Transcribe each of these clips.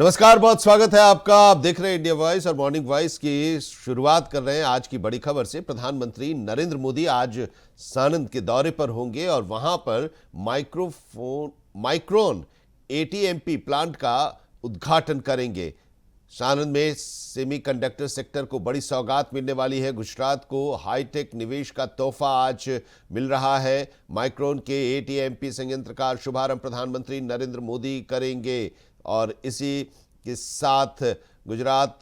नमस्कार, बहुत स्वागत है आपका। आप देख रहे हैं इंडिया वॉइस और मॉर्निंग वॉइस की शुरुआत कर रहे हैं आज की बड़ी खबर से। प्रधानमंत्री नरेंद्र मोदी आज सानंद के दौरे पर होंगे और वहां पर माइक्रोन एटीएमपी प्लांट का उद्घाटन करेंगे। सानंद में सेमीकंडक्टर सेक्टर को बड़ी सौगात मिलने वाली है। गुजरात को हाईटेक निवेश का तोहफा आज मिल रहा है। माइक्रोन के एटीएमपी संयंत्र का शुभारंभ प्रधानमंत्री नरेंद्र मोदी करेंगे और इसी के साथ गुजरात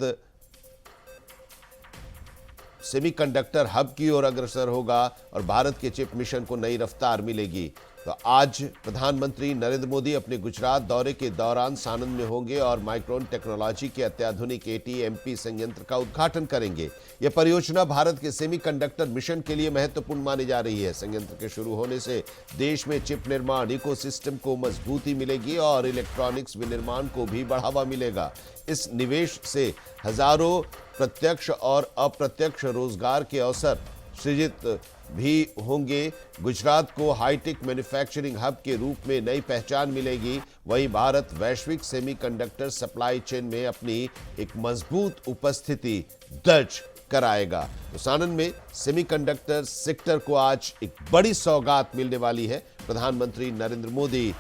सेमीकंडक्टर हब की ओर अग्रसर होगा और भारत के चिप मिशन को नई रफ्तार मिलेगी। तो आज प्रधानमंत्री नरेंद्र मोदी अपने गुजरात दौरे के दौरान सानंद में होंगे और माइक्रोन टेक्नोलॉजी के अत्याधुनिक एटीएमपी संयंत्र का उद्घाटन करेंगे। यह परियोजना भारत के सेमीकंडक्टर मिशन के लिए महत्वपूर्ण मानी जा रही है। संयंत्र के शुरू होने से देश में चिप निर्माण इकोसिस्टम को मजबूती मिलेगी और इलेक्ट्रॉनिक्स विनिर्माण को भी बढ़ावा मिलेगा। इस निवेश से हजारों प्रत्यक्ष और अप्रत्यक्ष रोजगार के अवसर सृजित भी होंगे। गुजरात को हाईटेक मैन्युफैक्चरिंग हब के रूप में नई पहचान मिलेगी। वहीं भारत वैश्विक सेमीकंडक्टर सप्लाई चेन में अपनी एक मजबूत उपस्थिति दर्ज कराएगा। तो सानंद में सेमीकंडक्टर सेक्टर को आज एक बड़ी सौगात मिलने वाली है। प्रधानमंत्री Narendra Modi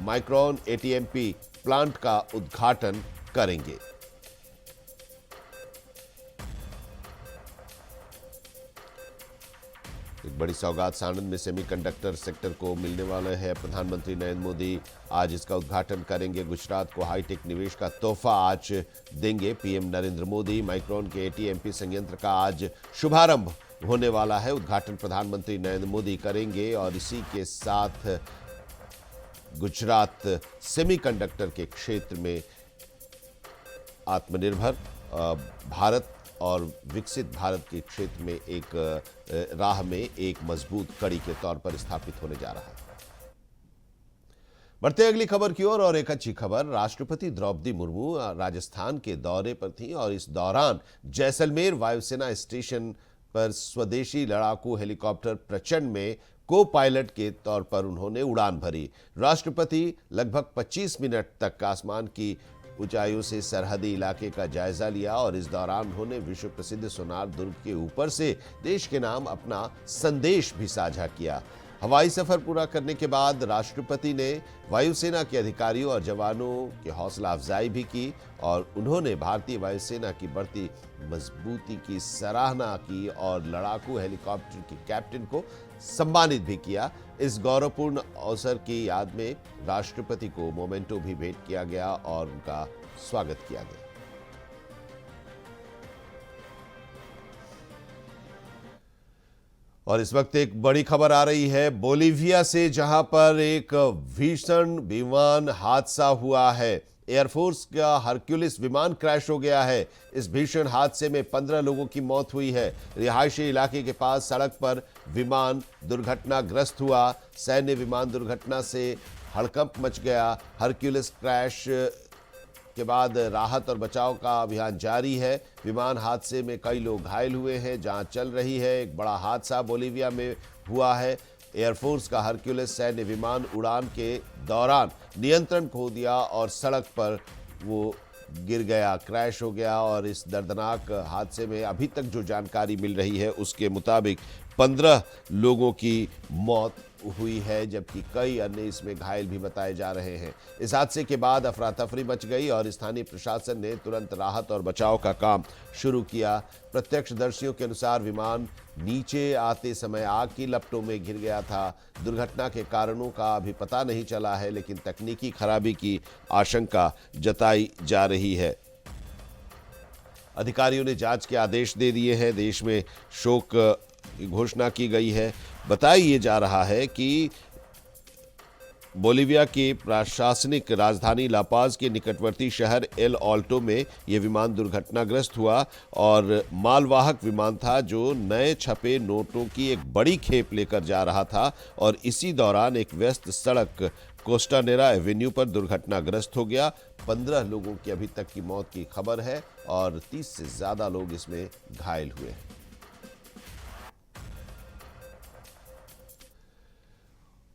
micron ATMP plant का उद्घाटन करेंगे। एक बड़ी सौगात सानंद में सेमीकंडक्टर सेक्टर को मिलने वाला है। प्रधानमंत्री नरेंद्र मोदी आज इसका उद्घाटन करेंगे। गुजरात को हाईटेक निवेश का तोहफा आज देंगे पीएम नरेंद्र मोदी। माइक्रोन के एटीएमपी संयंत्र का आज शुभारंभ होने वाला है। उद्घाटन प्रधानमंत्री नरेंद्र मोदी करेंगे और इसी के साथ गुजरात सेमीकंडक्टर के क्षेत्र में आत्मनिर्भर भारत और विकसित भारत के क्षेत्र में एक राह में एक मजबूत कड़ी के तौर पर स्थापित होने जा रहा है। बढ़ते अगली खबर की ओर और एक अच्छी खबर। राष्ट्रपति द्रौपदी मुर्मू राजस्थान के दौरे पर थी और इस दौरान जैसलमेर वायुसेना स्टेशन पर स्वदेशी लड़ाकू हेलीकॉप्टर प्रचंड में को पायलट के तौर पर उन्होंने उड़ान भरी। राष्ट्रपति लगभग 25 मिनट तक आसमान की ऊंचाइयों से सरहदी इलाके का जायजा लिया और इस दौरान उन्होंने विश्व प्रसिद्ध सोनार दुर्ग के ऊपर से देश के नाम अपना संदेश भी साझा किया। हवाई सफर पूरा करने के बाद राष्ट्रपति ने वायुसेना के अधिकारियों और जवानों की हौसला अफजाई भी की और उन्होंने भारतीय वायुसेना की बढ़ती मजबूती की सराहना की और लड़ाकू हेलीकॉप्टर के कैप्टन को सम्मानित भी किया। इस गौरवपूर्ण अवसर की याद में राष्ट्रपति को मोमेंटो भी भेंट किया गया और उनका स्वागत किया गया। और इस वक्त एक बड़ी खबर आ रही है बोलीविया से, जहां पर एक भीषण विमान हादसा हुआ है। एयरफोर्स का हरक्यूलिस विमान क्रैश हो गया है। इस भीषण हादसे में 15 लोगों की मौत हुई है। रिहायशी इलाके के पास सड़क पर विमान दुर्घटनाग्रस्त हुआ। सैन्य विमान दुर्घटना से हड़कंप मच गया। हरक्यूलिस क्रैश के बाद राहत और बचाव का अभियान जारी है। विमान हादसे में कई लोग घायल हुए हैं। जांच चल रही है। एक बड़ा हादसा बोलीविया में हुआ है। एयरफोर्स का हरक्यूलिस सैन्य विमान उड़ान के दौरान नियंत्रण खो दिया और सड़क पर वो गिर गया, क्रैश हो गया। और इस दर्दनाक हादसे में अभी तक जो जानकारी मिल रही है उसके मुताबिक 15 लोगों की मौत हुई है, जबकि कई अन्य इसमें घायल भी बताए जा रहे हैं। इस हादसे के बाद अफरा तफरी मच गई और स्थानीय प्रशासन ने तुरंत राहत और बचाव का काम शुरू किया। प्रत्यक्षदर्शियों के अनुसार विमान नीचे आते समय आग की लपटों में घिर गया था। दुर्घटना के कारणों का अभी पता नहीं चला है, लेकिन तकनीकी खराबी की आशंका जताई जा रही है। अधिकारियों ने जांच के आदेश दे दिए हैं। देश में शोक की घोषणा की गई है। बताया जा रहा है कि बोलीविया की प्रशासनिक राजधानी लापाज के निकटवर्ती शहर एल ऑल्टो में यह विमान दुर्घटनाग्रस्त हुआ और मालवाहक विमान था जो नए छपे नोटों की एक बड़ी खेप लेकर जा रहा था और इसी दौरान एक व्यस्त सड़क कोस्टानेरा एवेन्यू पर दुर्घटनाग्रस्त हो गया। 15 लोगों की अभी तक की मौत की खबर है और 30 से ज्यादा लोग इसमें घायल हुए हैं।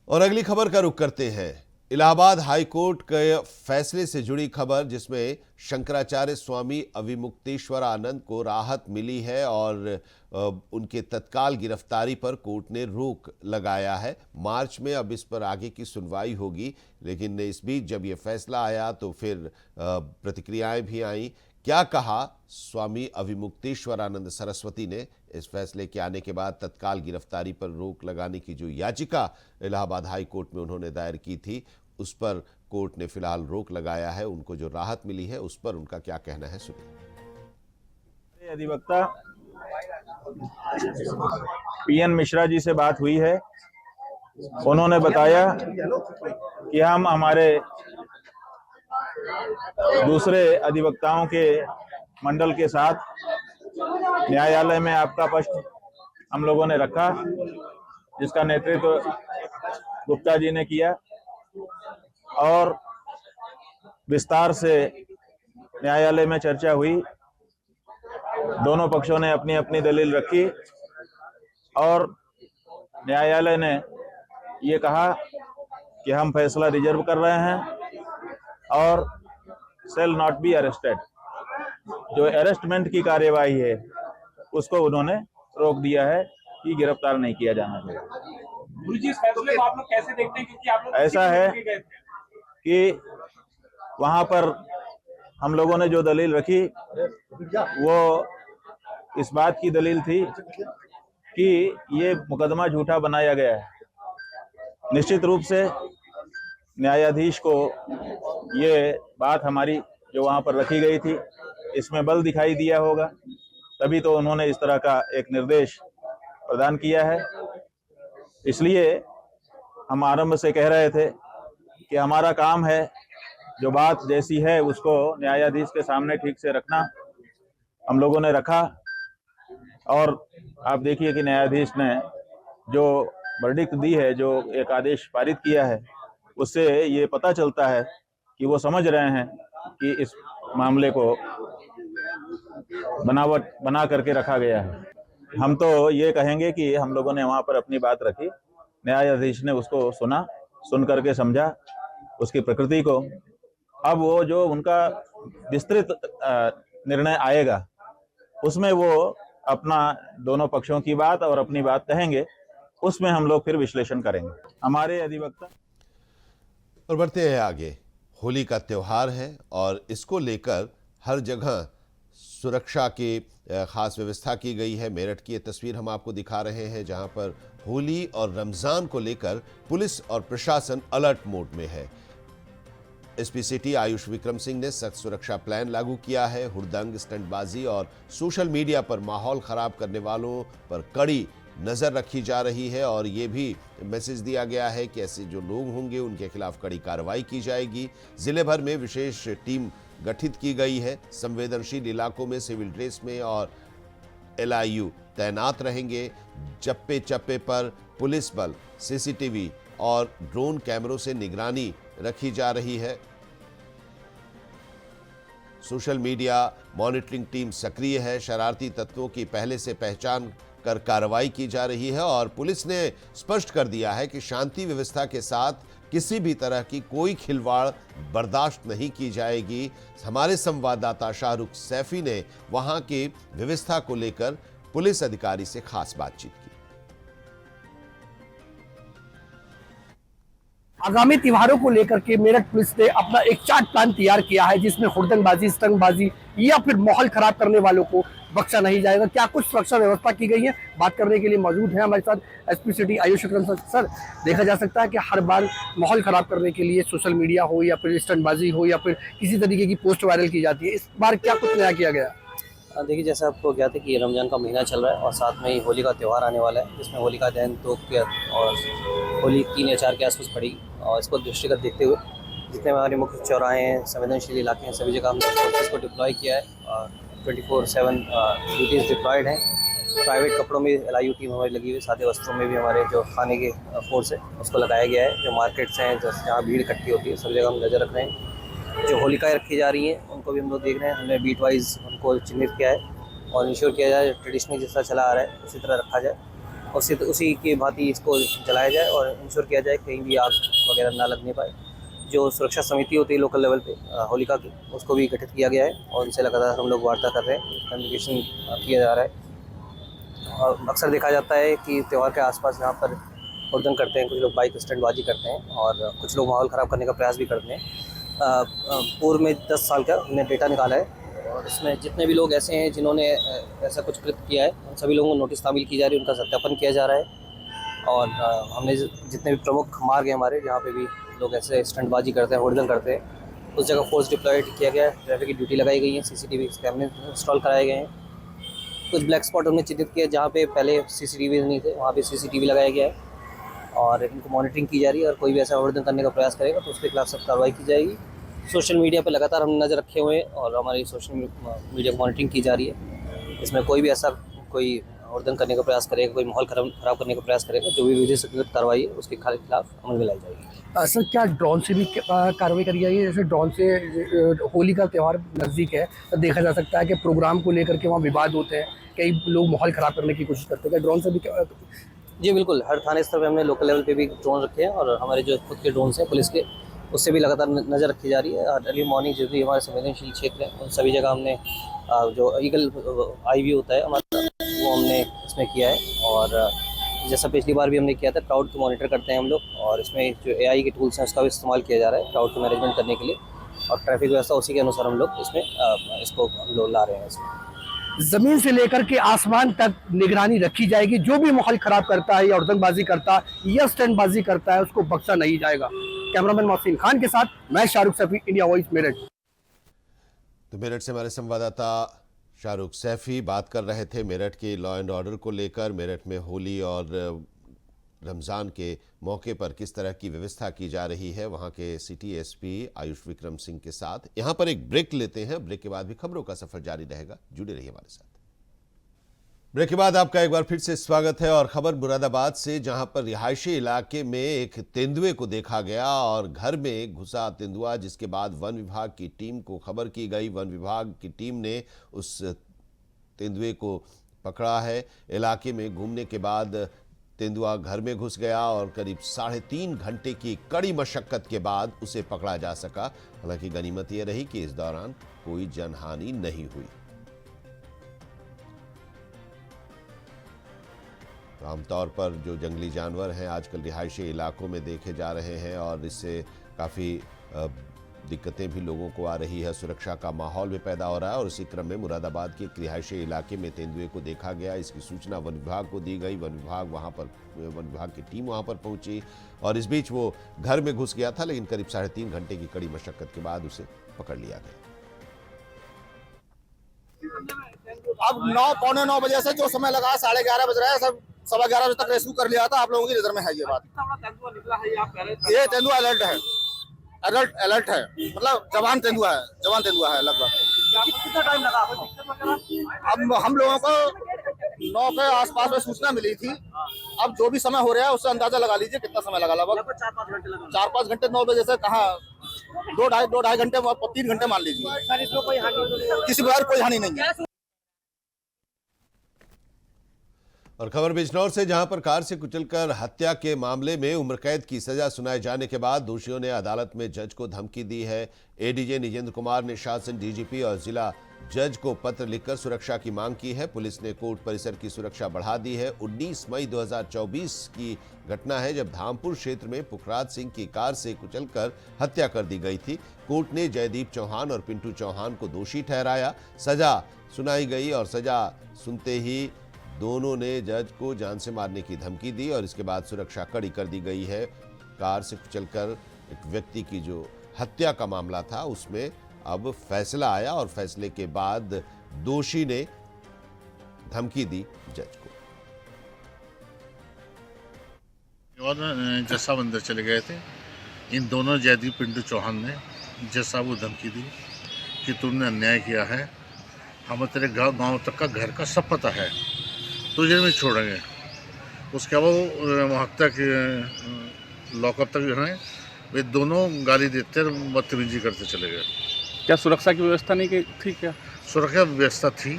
और अगली खबर का रुख करते हैं। इलाहाबाद हाई कोर्ट के फैसले से जुड़ी खबर, जिसमें शंकराचार्य स्वामी अविमुक्तेश्वरानंद को राहत मिली है और उनके तत्काल गिरफ्तारी पर कोर्ट ने रोक लगाया है। मार्च में अब इस पर आगे की सुनवाई होगी, लेकिन इस बीच जब ये फैसला आया तो फिर प्रतिक्रियाएं भी आईं। क्या कहा स्वामी अविमुक्तेश्वरानंद सरस्वती ने इस फैसले के आने के बाद तत्काल गिरफ्तारी पर रोक लगाने की जो याचिका इलाहाबाद हाई कोर्ट में उन्होंने दायर की थी, उस पर कोर्ट ने फिलहाल रोक लगाया है। उनको जो राहत मिली है उस पर उनका क्या कहना है, सुनिए। अधिवक्ता पीएन मिश्रा जी से बात हुई है। उन्होंने बताया कि हम हमारे दूसरे अधिवक्ताओं के मंडल के साथ न्यायालय में आपका पक्ष हम लोगों ने रखा, जिसका नेतृत्व गुप्ता जी ने किया और विस्तार से न्यायालय में चर्चा हुई। दोनों पक्षों ने अपनी अपनी दलील रखी और न्यायालय ने ये कहा कि हम फैसला रिजर्व कर रहे हैं और शेल नॉट बी अरेस्टेड, जो अरेस्टमेंट की कार्यवाही है उसको उन्होंने रोक दिया है कि गिरफ्तार नहीं किया जाना चाहिए। गुरुजी, इस फैसले को आप लोग कैसे देखते हैं, क्योंकि आप लोग ऐसा है कि वहां पर हम लोगों ने जो दलील रखी वो इस बात की दलील थी कि ये मुकदमा झूठा बनाया गया है। निश्चित रूप से न्यायाधीश को ये बात हमारी जो वहां पर रखी गई थी इसमें बल दिखाई दिया होगा, तभी तो उन्होंने इस तरह का एक निर्देश प्रदान किया है। इसलिए हम आरंभ से कह रहे थे कि हमारा काम है जो बात जैसी है उसको न्यायाधीश के सामने ठीक से रखना। हम लोगों ने रखा और आप देखिए कि न्यायाधीश ने जो वर्डिक्ट दी है, जो एक आदेश पारित किया है, उससे ये पता चलता है कि वो समझ रहे हैं कि इस मामले को बनावट बना करके रखा गया है। हम तो ये कहेंगे कि हम लोगों ने वहाँ पर अपनी बात रखी, न्यायाधीश ने उसको सुना, सुन करके समझा उसकी प्रकृति को। अब वो जो उनका विस्तृत निर्णय आएगा उसमें वो अपना दोनों पक्षों की बात और अपनी बात कहेंगे, उसमें हम लोग फिर विश्लेषण करेंगे। हमारे अधिवक्ता और बढ़ते हैं आगे। होली का त्यौहार है और इसको लेकर हर जगह सुरक्षा की खास व्यवस्था की गई है। मेरठ की ये तस्वीर हम आपको दिखा रहे हैं, जहां पर होली और रमजान को लेकर पुलिस और प्रशासन अलर्ट मोड में है। एसपी सिटी आयुष विक्रम सिंह ने सख्त सुरक्षा प्लान लागू किया है। हुड़दंग, स्टंटबाजी और सोशल मीडिया पर माहौल खराब करने वालों पर कड़ी नजर रखी जा रही है और ये भी मैसेज दिया गया है कि ऐसे जो लोग होंगे उनके खिलाफ कड़ी कार्रवाई की जाएगी। जिले भर में विशेष टीम गठित की गई है। संवेदनशील इलाकों में सिविल ड्रेस में और LIU तैनात रहेंगे। चप्पे चप्पे पर पुलिस बल, CCTV और ड्रोन कैमरों से निगरानी रखी जा रही है। सोशल मीडिया मॉनिटरिंग टीम सक्रिय है। शरारती तत्वों की पहले से पहचान कर कार्रवाई की जा रही है और पुलिस ने स्पष्ट कर दिया है कि शांति व्यवस्था के साथ किसी भी तरह की कोई खिलवाड़ बर्दाश्त नहीं की जाएगी। हमारे संवाददाता शाहरुख सैफी ने वहां की व्यवस्था को लेकर पुलिस अधिकारी से खास बातचीत की। आगामी त्योहारों को लेकर के मेरठ पुलिस ने अपना एक चार्ट प्लान तैयार किया है, जिसमें हुड़दंगबाजी, स्टंटबाजी या फिर माहौल खराब करने वालों को बख्शा नहीं जाएगा। क्या कुछ सुरक्षा व्यवस्था की गई है, बात करने के लिए मौजूद है हमारे साथ SP city Ayush Vikram sir. देखा जा सकता है कि हर बार माहौल खराब करने के लिए सोशल मीडिया हो या फिर स्टंटबाजी हो या फिर किसी तरीके की पोस्ट वायरल की जाती है, इस बार क्या कुछ नया किया गया? देखिए, जैसे आपको ज्ञात है कि रमज़ान का महीना चल रहा है और साथ में ही होली का त्यौहार आने वाला है, जिसमें होलिका दहन 2 और होली 3 या 4 के आसपास पड़ेगी। और इसको दृष्टिगत देखते हुए जितने हमारे मुख्य चौराहे हैं, संवेदनशील इलाके हैं, सभी जगह हमने फोर्सेस को डिप्लॉय किया है और 24/7 ड्यूटीज़ डिप्लॉयड हैं। प्राइवेट कपड़ों में LIU टीम हमारी लगी हुई, सादे वस्त्रों में भी हमारे जो खाने के फोर्स है उसको लगाया गया है। जो मार्केट्स हैं, जहाँ भीड़ इकट्ठी होती है, सब जगह हम नज़र रख रहे हैं। जो होलिकाएँ रखी जा रही हैं उनको भी हम लोग देख रहे हैं। हमने बीट वाइज उनको चिन्हित किया है और इंश्योर किया जाए ट्रेडिशनल जिस तरह चला आ रहा है उसी तरह रखा जाए और उसी की भांति इसको जलाया जाए और इंश्योर किया जाए कहीं भी आग वगैरह ना लगने पाए। जो सुरक्षा समिति होती है लोकल लेवल पे होलिका की, उसको भी गठित किया गया है और उनसे लगातार हम लोग वार्ता कर रहे हैं, कम्युनिकेशन किया जा रहा है। और अक्सर देखा जाता है कि त्यौहार के आसपास यहाँ पर हुड़दंग करते हैं, कुछ लोग बाइक स्टंटबाजी करते हैं और कुछ लोग माहौल ख़राब करने का प्रयास भी करते हैं। पूर्व में 10 साल का हमने डेटा निकाला है और इसमें जितने भी लोग ऐसे हैं जिन्होंने ऐसा कुछ कृत्य किया है, उन सभी लोगों को नोटिस तामील की जा रही है, उनका सत्यापन किया जा रहा है। और हमने जितने भी प्रमुख मार्ग हैं हमारे, जहाँ पे भी लोग ऐसे स्टंटबाजी करते हैं, हुड़दंग करते हैं, उस जगह फोर्स डिप्लॉयड किया गया है, ट्रैफिक की ड्यूटी लगाई गई है, सीसीटीवी कैमरे इंस्टॉल कराए गए हैं। कुछ ब्लैक स्पॉट हमने चिन्हित किए जहाँ पे पहले सीसीटीवी नहीं थे, वहाँ पे सीसीटीवी लगाया गया है और इनको मॉनिटरिंग की जा रही है। और कोई भी ऐसा हुड़दंग करने का प्रयास करेगा तो उसके खिलाफ सख्त कार्रवाई की जाएगी। सोशल मीडिया पर लगातार हम नज़र रखे हुए हैं और हमारी सोशल मीडिया की मॉनिटरिंग की जा रही है। इसमें कोई भी ऐसा कोई हुड़दंग करने का प्रयास करेगा, कोई माहौल खराब करने का प्रयास करेगा, जो भी विधि से कार्रवाई है उसके खिलाफ अमल में लाई जाएगी। सर, क्या ड्रोन से भी कार्रवाई करी जाएगी? जैसे ड्रोन से होली का त्यौहार नज़दीक है तो देखा जा सकता है कि प्रोग्राम को लेकर के वहाँ विवाद होते हैं, कई लोग माहौल ख़राब करने की कोशिश करते हैं, क्या ड्रोन से भी जी बिल्कुल, हर थाने स्तर पर हमने लोकल लेवल पे भी ड्रोन रखे हैं और हमारे जो खुद के ड्रोन हैं पुलिस के, उससे भी लगातार नज़र रखी जा रही है। और अर्ली मॉर्निंग जो भी हमारे संवेदनशील क्षेत्र हैं उन सभी जगह हमने जो ईगल IV होता है हमारा, वो हमने इसमें किया है। और जैसा पिछली बार भी हमने किया था, क्राउड को मॉनिटर करते हैं हम लोग और इसमें जो AI के टूल्स हैं उसका भी इस्तेमाल किया जा रहा है क्राउड को मैनेजमेंट करने के लिए। और ट्रैफिक व्यवस्था उसी के अनुसार हम लोग इसमें इसको हम लोग ला रहे हैं। इसमें जमीन से लेकर के आसमान तक निगरानी रखी जाएगी। जो भी माहौल खराब करता है या हुड़दंगबाजी करता है या स्टंटबाजी करता है उसको बख्शा नहीं जाएगा। कैमरामैन मोहसिन खान के साथ मैं शाहरुख सैफी, इंडिया वॉइस, मेरठ। तो मेरठ से हमारे संवाददाता शाहरुख सैफी बात कर रहे थे मेरठ के लॉ एंड ऑर्डर को लेकर। मेरठ में होली और रमज़ान के मौके पर किस तरह की व्यवस्था की जा रही है, वहां के सिटी SP आयुष विक्रम सिंह के साथ। यहां पर एक ब्रेक लेते हैं, ब्रेक के बाद भी खबरों का सफर जारी रहेगा, जुड़े रहिए हमारे साथ। ब्रेक के बाद आपका एक बार फिर से स्वागत है और खबर मुरादाबाद से, जहां पर रिहायशी इलाके में एक तेंदुए को देखा गया और घर में घुसा तेंदुआ, जिसके बाद वन विभाग की टीम को खबर की गई। वन विभाग की टीम ने उस तेंदुए को पकड़ा है। इलाके में घूमने के बाद तेंदुआ घर में घुस गया और करीब 3.5 घंटे की कड़ी मशक्कत के बाद उसे पकड़ा जा सका। हालांकि गनीमत यह रही कि इस दौरान कोई जनहानि नहीं हुई। आमतौर पर जो जंगली जानवर हैं आजकल रिहायशी इलाकों में देखे जा रहे हैं और इससे काफ़ी दिक्कतें भी लोगों को आ रही है। सुरक्षा का माहौल भी पैदा हो रहा है और इसी क्रम में मुरादाबाद के एक रिहायशी इलाके में तेंदुए को देखा गया। इसकी सूचना वन विभाग को दी गई। वन विभाग की टीम वहां पर पहुंची और इस बीच वो घर में घुस गया था, लेकिन करीब 3.5 घंटे की कड़ी मशक्कत के बाद उसे पकड़ लिया गया। अब 9 बजे से जो समय लगा 11:30 बज रहा है, सब 11:15 बजे तक रेस्क्यू कर लिया था। आप लोगों की नजर में है ये बात। ये तेंदुआ अलर्ट है, अलर्ट है, मतलब जवान तेंदुआ है लगभग। कितना टाइम लगा? अब हम लोगों को 9 के आसपास में सूचना मिली थी। अब जो भी समय हो रहा है उससे अंदाजा लगा लीजिए कितना समय लगा। लगभग 4-5 घंटे। 9 बजे से कहाँ 2-2.5 घंटे, 3 घंटे मान लीजिए। किसी प्रकार कोई हानि नहीं है। और खबर बिजनौर से, जहां पर कार से कुचलकर हत्या के मामले में उम्र कैद की सजा सुनाए जाने के बाद दोषियों ने अदालत में जज को धमकी दी है। ADJ निजेंद्र कुमार ने शासन DGP और जिला जज को पत्र लिखकर सुरक्षा की मांग की है। पुलिस ने कोर्ट परिसर की सुरक्षा बढ़ा दी है। 19 मई 2024 की घटना है जब धामपुर क्षेत्र में पुखराज सिंह की कार से कुचलकर हत्या कर दी गई थी। कोर्ट ने जयदीप चौहान और पिंटू चौहान को दोषी ठहराया। सजा सुनाई गई और सजा सुनते ही दोनों ने जज को जान से मारने की धमकी दी और इसके बाद सुरक्षा कड़ी कर दी गई है। कार से कुचलकर एक व्यक्ति की जो हत्या का मामला था उसमें अब फैसला आया और फैसले के बाद दोषी ने धमकी दी जज को। और जज साहब अंदर चले गए थे। इन दोनों जयदीप पिंटू चौहान ने जज साहब को धमकी दी कि तुमने अन्याय किया है, हमें तेरे गांव तक का घर का सब पता है, तुझे नहीं छोड़ेंगे। उसके बाद वो हत्या के लॉकअप तक जो है वे दोनों गाली देते बदतमीजी करते चले गए। क्या सुरक्षा की व्यवस्था नहीं थी? क्या सुरक्षा व्यवस्था थी?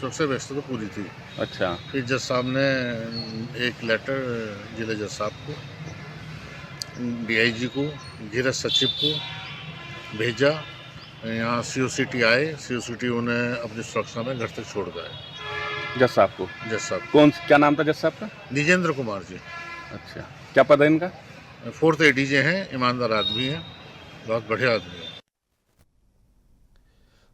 सुरक्षा व्यवस्था तो पूरी थी। अच्छा। फिर जज साहब ने एक लेटर जिले जज साहब को डीआईजी को, गृह सचिव को भेजा। यहाँ सीओसीटी आए, सीओसीटी उन्हें अपनी सुरक्षा में घर तक छोड़ गए। जज साहब को? जज साहब। क्या नाम था जज साहब का? निजेंद्र कुमार जी। अच्छा, क्या पद है इनका? 4th ADJ हैं, ईमानदार आदमी हैं, बहुत बढ़िया आदमी है।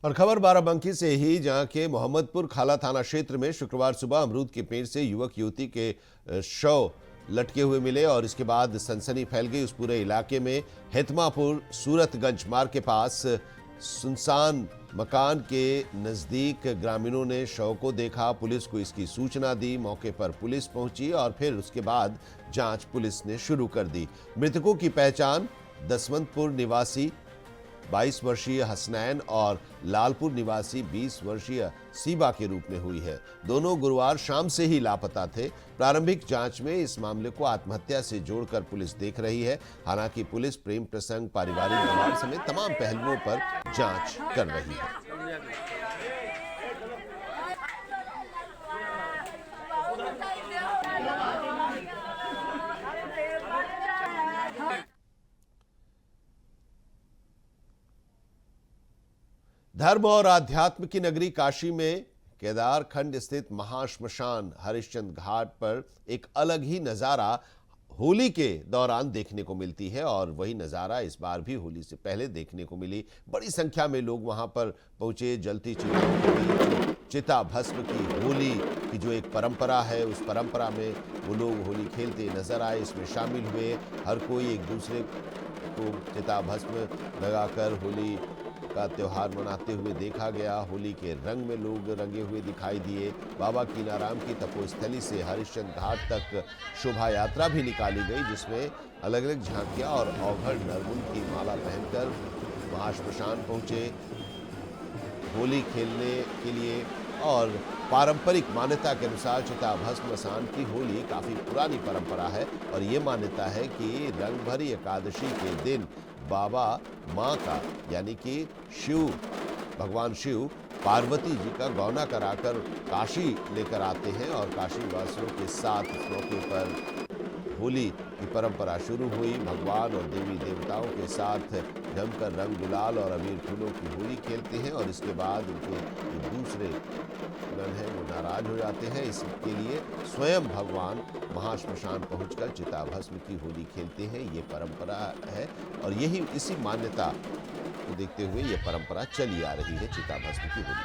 और खबर बाराबंकी से ही, जहां के मोहम्मदपुर खाला थाना क्षेत्र में शुक्रवार सुबह अमरूद के पेड़ से युवक युवती के शव लटके हुए मिले और इसके बाद सनसनी फैल गई उस पूरे इलाके में। हेतमापुर सूरतगंज मार्ग के पास सुनसान मकान के नजदीक ग्रामीणों ने शव को देखा, पुलिस को इसकी सूचना दी, मौके पर पुलिस पहुंची और फिर उसके बाद जांच पुलिस ने शुरू कर दी। मृतकों की पहचान दसवंतपुर निवासी 22 वर्षीय हसनैन और लालपुर निवासी 20 वर्षीय सीबा के रूप में हुई है। दोनों गुरुवार शाम से ही लापता थे। प्रारंभिक जांच में इस मामले को आत्महत्या से जोड़कर पुलिस देख रही है। हालांकि पुलिस प्रेम प्रसंग, पारिवारिक विवाद समेत तमाम पहलुओं पर जांच कर रही है। धर्म और आध्यात्म की नगरी काशी में केदार खंड स्थित महाश्मशान हरिश्चंद्र घाट पर एक अलग ही नजारा होली के दौरान देखने को मिलती है और वही नजारा इस बार भी होली से पहले देखने को मिली। बड़ी संख्या में लोग वहां पर पहुंचे। जलती चिताओं के बीच चिता भस्म की होली की जो एक परंपरा है, उस परंपरा में वो लोग होली खेलते नजर आए, इसमें शामिल हुए। हर कोई एक दूसरे को चिता भस्म लगाकर होली का त्योहार मनाते हुए देखा गया। होली के रंग में लोग रंगे हुए दिखाई दिए। बाबा कीनाराम की तपोस्थली से हरिश्चंद्र घाट तक शोभा यात्रा भी निकाली गई, जिसमें अलग अलग झांकियां और अवघड़ नरमुंड की माला पहनकर महाश्मशान पहुंचे होली खेलने के लिए। और पारंपरिक मान्यता के अनुसार चिता भस्म मसान की होली काफी पुरानी परंपरा है और ये मान्यता है कि रंगभरी एकादशी के दिन बाबा माँ का यानी कि भगवान शिव पार्वती जी का गौना कराकर काशी लेकर आते हैं और काशी वासियों के साथ इस मौके पर होली की परंपरा शुरू हुई। भगवान और देवी देवताओं के साथ जमकर रंग गुलाल और अबीर फूलों की होली खेलते हैं और इसके बाद उनके जो दूसरे गण हैं वो नाराज हो जाते हैं। इसके लिए स्वयं भगवान महाश्मशान पहुंचकर चिता भस्म की होली खेलते हैं। ये परंपरा है और यही इसी मान्यता को देखते हुए ये परंपरा चली आ रही है, चिता भस्म की होली।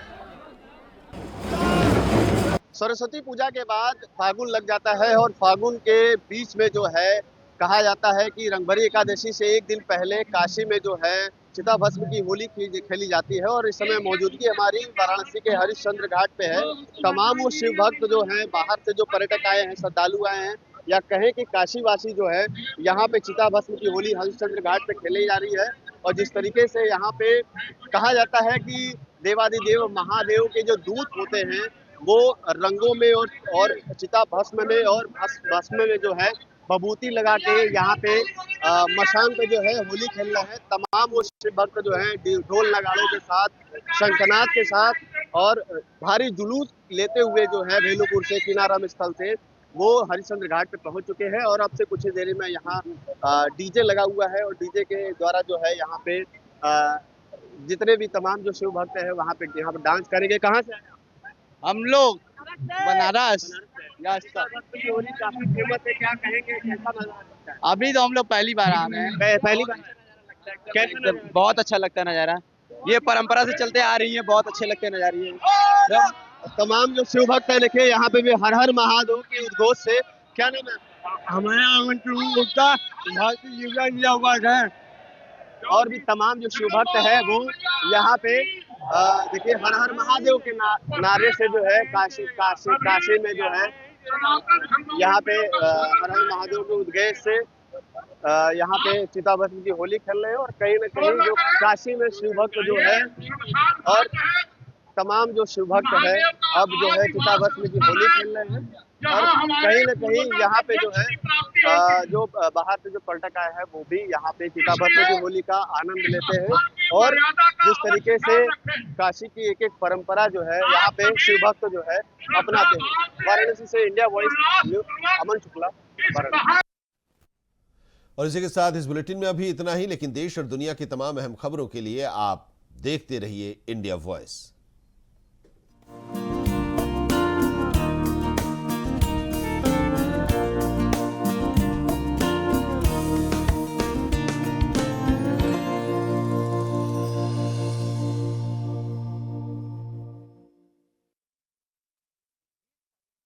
सरस्वती पूजा के बाद फागुन लग जाता है और फागुन के बीच में जो है कहा जाता है कि रंगभरी एकादशी से एक दिन पहले काशी में जो है चिता भस्म की होली खेली जाती है। और इस समय मौजूदगी हमारी वाराणसी के हरिश्चंद्र घाट पे है। तमाम वो शिव भक्त जो हैं, बाहर से जो पर्यटक आए हैं, श्रद्धालु आए हैं, या कहें कि काशीवासी जो है यहाँ पे चिता भस्म की होली हरिश्चंद्र घाट पे खेली जा रही है। और जिस तरीके से यहाँ पे कहा जाता है कि देवादिदेव महादेव के जो दूत होते हैं वो रंगों में और चिता भस्म में और भस्म में जो है बबूती लगा के यहाँ पे मशान पे जो है होली खेल रहे हैं। तमाम वो शिव भक्त जो है ढोल नगाड़ों के साथ, शंखनाद के साथ और भारी जुलूस लेते हुए जो है भेलूपुर से कीनाराम स्थल से वो हरिश्चंद्र घाट पे पहुंच चुके हैं। और अब से कुछ ही देरी में यहाँ डीजे लगा हुआ है और डीजे के द्वारा जो है यहाँ पे जितने भी तमाम जो शिव भक्त है वहाँ पे डांस करेंगे। कहाँ से हम लोग बनारस। काफी फेमस है, क्या कहेंगे, कैसा नजारा? अभी तो हम लोग पहली बार आ रहे हैं। पहली बार कैसा बहुत अच्छा लगता है नज़ारा। ये परंपरा से चलते आ रही है, बहुत अच्छे लगते हैं नज़ारे। तमाम जो शिव भक्त है देखे यहाँ पे भी हर हर महादेव के उद्घोष से। क्या नाम है? हमारे और भी तमाम जो शिव भक्त है वो यहाँ पे देखिए हर हर महादेव के नारे से जो है काशी में जो है यहाँ पे हर हर महादेव के उद्घोष से यहाँ पे चिता भस्म की होली खेल रहे हैं। और कहीं न कहीं जो काशी में शिव भक्त जो है और तमाम जो शिव भक्त है अब जो है चिता भस्म की होली खेल रहे हैं। और कहीं न कहीं यहाँ पे जो है जो बाहर से जो पर्यटक आए हैं वो भी यहाँ पे चिता भस्म की होली का आनंद लेते हैं। और जिस तरीके से काशी की एक एक परंपरा जो है यहाँ पे शिव भक्त जो है अपनाते हैं। वाराणसी से इंडिया वॉइस न्यूज़, अमन शुक्ला, वाराणसी। और इसी के साथ इस बुलेटिन में अभी इतना ही, लेकिन देश और दुनिया की तमाम अहम खबरों के लिए आप देखते रहिए इंडिया वॉइस।